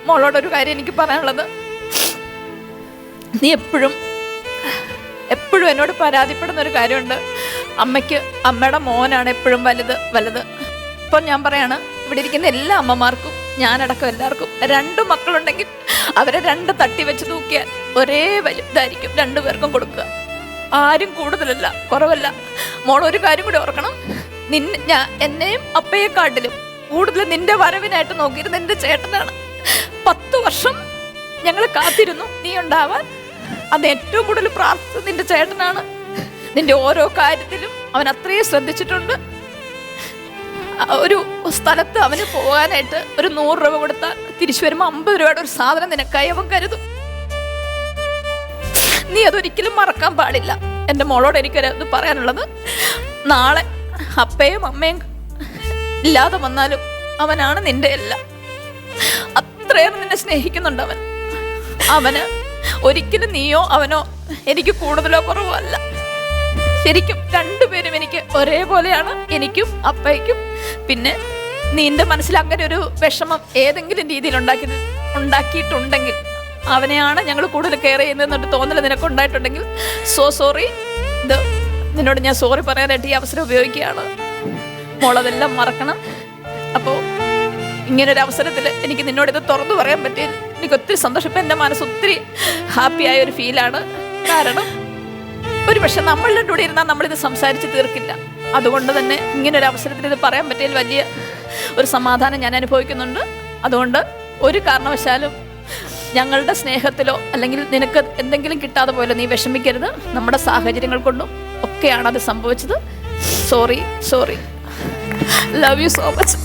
മോളോടൊരു കാര്യം എനിക്ക് പറയാനുള്ളത്, നീ എപ്പോഴും എന്നോട് പരാതിപ്പെടുന്ന ഒരു കാര്യമുണ്ട്. അമ്മയ്ക്ക് അമ്മയുടെ മോനാണ് എപ്പോഴും വലുത്. ഇപ്പോൾ ഞാൻ പറയാണ്, ഇവിടെ ഇരിക്കുന്ന എല്ലാ അമ്മമാർക്കും, ഞാനടക്കം എല്ലാവർക്കും 2 മക്കളുണ്ടെങ്കിൽ അവരെ 2 തട്ടി വെച്ച് തൂക്കിയാൽ ഒരേ വലുതായിരിക്കും 2 പേർക്കും കൊടുക്കുക. ആരും കൂടുതലല്ല, കുറവല്ല. മോളൊരു കാര്യം കൂടി ഓർക്കണം, എന്നെയും അപ്പയെക്കാട്ടിലും കൂടുതൽ നിന്റെ വരവിനായിട്ട് നോക്കിയിരുന്ന നിന്റെ ചേട്ടനാണ്. 10 വർഷം ഞങ്ങൾ കാത്തിരുന്നു നീ ഉണ്ടാവാൻ. അത് ഏറ്റവും കൂടുതൽ പ്രാർത്ഥിച്ചത് നിന്റെ ചേട്ടനാണ്. നിന്റെ ഓരോ കാര്യത്തിലും അവൻ അത്രയും ശ്രദ്ധിച്ചിട്ടുണ്ട്. ഒരു സ്ഥലത്ത് അവന് പോകാനായിട്ട് ഒരു 100 രൂപ കൊടുത്താൽ തിരിച്ചു വരുമ്പോൾ 50 രൂപയുടെ ഒരു സാധനം നിനക്കായി അവൻ കരുതും. നീ അതൊരിക്കലും മറക്കാൻ പാടില്ല. എൻ്റെ മോളോട് എനിക്കൊരു പറയാനുള്ളത്, നാളെ അപ്പയും അമ്മയും ഇല്ലാതെ വന്നാലും അവനാണ് നിന്റെ എല്ലാം. അത്രയേറെ നിന്നെ സ്നേഹിക്കുന്നുണ്ട് അവൻ. അവന് ഒരിക്കലും നീയോ അവനോ എനിക്ക് കൂടുതലോ കുറവോ അല്ല. ശരിക്കും 2 പേരും എനിക്ക് ഒരേപോലെയാണ്, എനിക്കും അപ്പയ്ക്കും. പിന്നെ നിന്റെ മനസ്സിൽ അങ്ങനെ ഒരു വിഷമം ഏതെങ്കിലും രീതിയിൽ ഉണ്ടാക്കിയിട്ടുണ്ടെങ്കിൽ, അവനെയാണ് ഞങ്ങൾ കൂടുതൽ കെയർ ചെയ്യുന്നതെന്നൊരു തോന്നൽ നിനക്കുണ്ടായിട്ടുണ്ടെങ്കിൽ സോറി. ഇത് നിന്നോട് ഞാൻ സോറി പറയാനായിട്ട് ഈ അവസരം ഉപയോഗിക്കുകയാണ്. മോളതെല്ലാം മറക്കണം. അപ്പോൾ ഇങ്ങനൊരു അവസരത്തിൽ എനിക്ക് നിന്നോട് ഇത് തുറന്നു പറയാൻ പറ്റിയത് എനിക്ക് ഒത്തിരി സന്തോഷം. ഇപ്പം എൻ്റെ മനസ്സ് ഒത്തിരി ഹാപ്പിയായ ഒരു ഫീലാണ്. കാരണം ഒരു പക്ഷെ നമ്മളുടെ കൂടെ ഇരുന്നാൽ നമ്മളിത് സംസാരിച്ച് തീർക്കില്ല. അതുകൊണ്ട് തന്നെ ഇങ്ങനൊരു അവസരത്തിൽ ഇത് പറയാൻ പറ്റിയതിൽ വലിയ ഒരു സമാധാനം ഞാൻ അനുഭവിക്കുന്നുണ്ട്. അതുകൊണ്ട് ഒരു കാരണവശാലും ഞങ്ങളുടെ സ്നേഹത്തിലോ അല്ലെങ്കിൽ നിനക്ക് എന്തെങ്കിലും കിട്ടാതെ പോലെ നീ വിഷമിക്കരുത്. നമ്മുടെ സാഹചര്യങ്ങൾ കൊണ്ടും ഒക്കെയാണ് അത് സംഭവിച്ചത്. Sorry. Love you so much.